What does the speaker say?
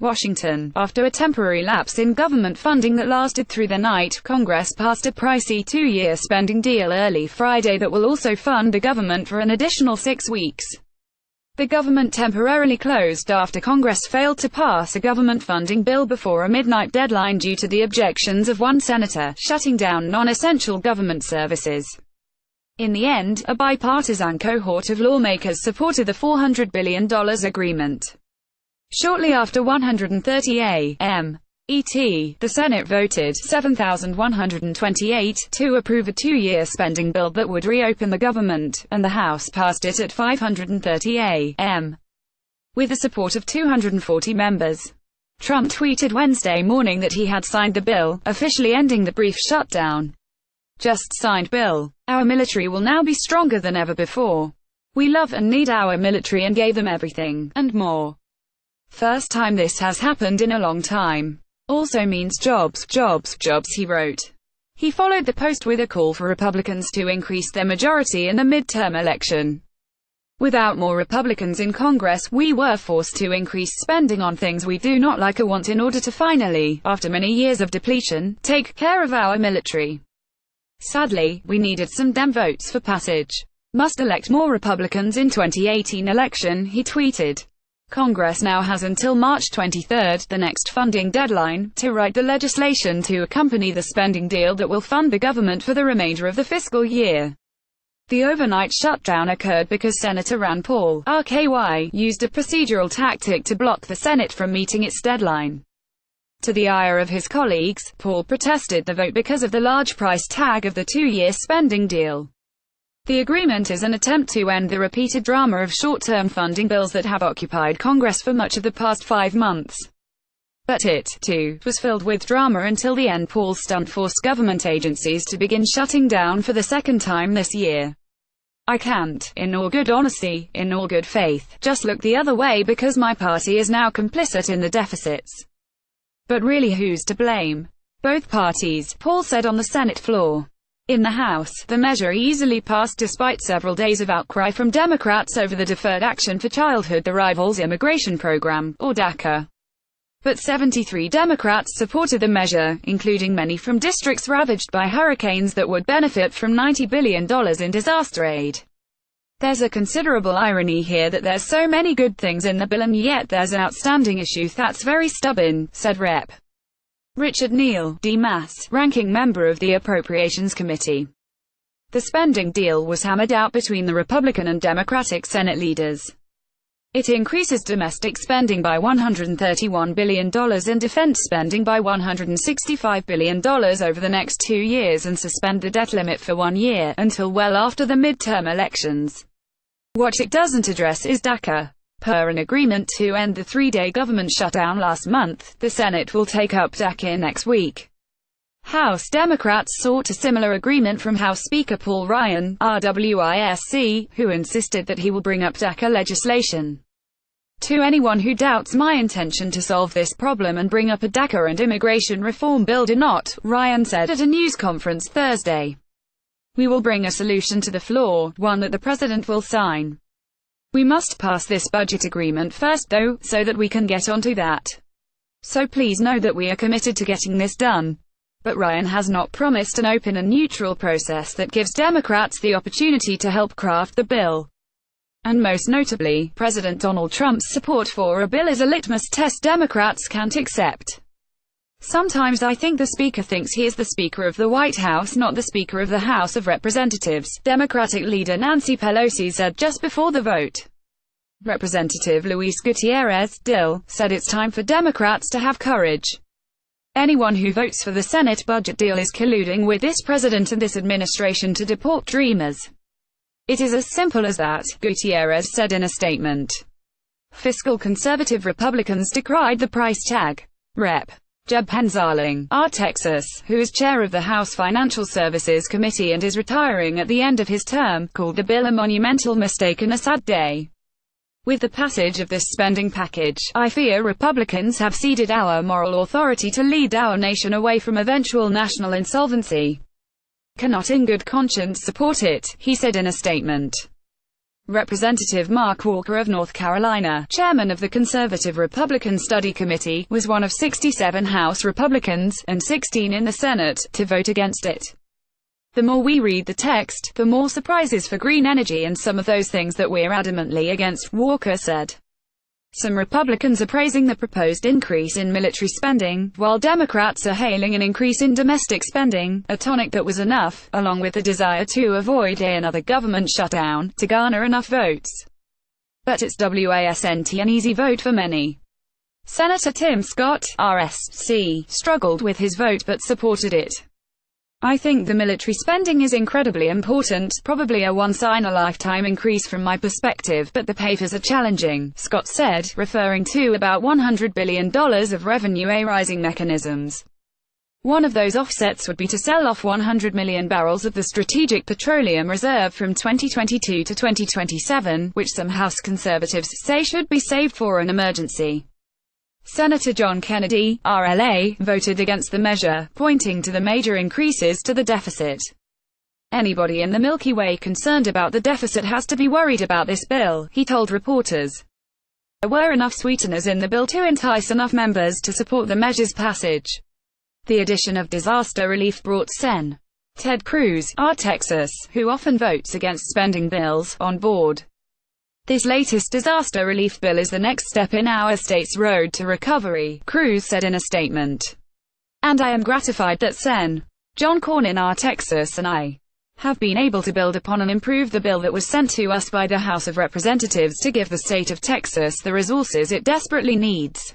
Washington. After a temporary lapse in government funding that lasted through the night, Congress passed a pricey 2-year spending deal early Friday that will also fund the government for an additional 6 weeks. The government temporarily closed after Congress failed to pass a government funding bill before a midnight deadline due to the objections of one senator, shutting down non-essential government services. In the end, a bipartisan cohort of lawmakers supported the $400 billion agreement. Shortly after 1:30 a.m. ET, the Senate voted 7,128 to approve a 2-year spending bill that would reopen the government, and the House passed it at 5:30 a.m. with the support of 240 members. Trump tweeted Wednesday morning that he had signed the bill, officially ending the brief shutdown. "Just signed bill. Our military will now be stronger than ever before. We love and need our military and gave them everything, and more. First time this has happened in a long time. Also means jobs, jobs, jobs," he wrote. He followed the post with a call for Republicans to increase their majority in the midterm election. "Without more Republicans in Congress, we were forced to increase spending on things we do not like or want in order to finally, after many years of depletion, take care of our military. Sadly, we needed some damn votes for passage. Must elect more Republicans in 2018 election," he tweeted. Congress now has until March 23, the next funding deadline, to write the legislation to accompany the spending deal that will fund the government for the remainder of the fiscal year. The overnight shutdown occurred because Senator Rand Paul, RKY, used a procedural tactic to block the Senate from meeting its deadline. To the ire of his colleagues, Paul protested the vote because of the large price tag of the 2-year spending deal. The agreement is an attempt to end the repeated drama of short-term funding bills that have occupied Congress for much of the past 5 months. But it, too, was filled with drama until the end. Paul's stunt forced government agencies to begin shutting down for the second time this year. "I can't, in all good honesty, in all good faith, just look the other way because my party is now complicit in the deficits. But really, who's to blame? Both parties," Paul said on the Senate floor. In the House, the measure easily passed despite several days of outcry from Democrats over the Deferred Action for Childhood, the rival's immigration program, or DACA. But 73 Democrats supported the measure, including many from districts ravaged by hurricanes that would benefit from $90 billion in disaster aid. "There's a considerable irony here that there's so many good things in the bill and yet there's an outstanding issue that's very stubborn," said Rep. Richard Neal, D-Mass, ranking member of the Appropriations Committee. The spending deal was hammered out between the Republican and Democratic Senate leaders. It increases domestic spending by $131 billion and defense spending by $165 billion over the next 2 years and suspend the debt limit for 1 year, until well after the midterm elections. What it doesn't address is DACA. Per an agreement to end the 3-day government shutdown last month, the Senate will take up DACA next week. House Democrats sought a similar agreement from House Speaker Paul Ryan, RWISC, who insisted that he will bring up DACA legislation. "To anyone who doubts my intention to solve this problem and bring up a DACA and immigration reform bill, do not," Ryan said at a news conference Thursday. "We will bring a solution to the floor, one that the president will sign. We must pass this budget agreement first, though, so that we can get onto that. So please know that we are committed to getting this done." But Ryan has not promised an open and neutral process that gives Democrats the opportunity to help craft the bill. And most notably, President Donald Trump's support for a bill is a litmus test Democrats can't accept. "Sometimes I think the Speaker thinks he is the Speaker of the White House, not the Speaker of the House of Representatives," Democratic leader Nancy Pelosi said just before the vote. Representative Luis Gutierrez, DIL, said it's time for Democrats to have courage. "Anyone who votes for the Senate budget deal is colluding with this president and this administration to deport dreamers. It is as simple as that," Gutierrez said in a statement. Fiscal conservative Republicans decried the price tag. Rep. Jeb Penzaling, R. Texas, who is chair of the House Financial Services Committee and is retiring at the end of his term, called the bill a monumental mistake and a sad day. "With the passage of this spending package, I fear Republicans have ceded our moral authority to lead our nation away from eventual national insolvency. Cannot in good conscience support it," he said in a statement. Representative Mark Walker of North Carolina, chairman of the Conservative Republican Study Committee, was one of 67 House Republicans, and 16 in the Senate, to vote against it. The more we read the text, the more surprises for green energy and some of those things that we're adamantly against, Walker said. Some Republicans are praising the proposed increase in military spending, while Democrats are hailing an increase in domestic spending, a tonic that was enough, along with the desire to avoid another government shutdown, to garner enough votes. But it's wasn't an easy vote for many. Senator Tim Scott, RSC, struggled with his vote but supported it. I think the military spending is incredibly important, probably a once-in-a-lifetime increase from my perspective, but the papers are challenging, Scott said, referring to about $100 billion of revenue-raising mechanisms. One of those offsets would be to sell off 100 million barrels of the Strategic Petroleum Reserve from 2022 to 2027, which some House conservatives say should be saved for an emergency. Senator John Kennedy, RLA, voted against the measure, pointing to the major increases to the deficit. Anybody in the Milky Way concerned about the deficit has to be worried about this bill, he told reporters. There were enough sweeteners in the bill to entice enough members to support the measure's passage. The addition of disaster relief brought Sen. Ted Cruz, R. Texas, who often votes against spending bills, on board. This latest disaster relief bill is the next step in our state's road to recovery, Cruz said in a statement. And I am gratified that Sen. John Cornyn, R. Texas, and I have been able to build upon and improve the bill that was sent to us by the House of Representatives to give the state of Texas the resources it desperately needs.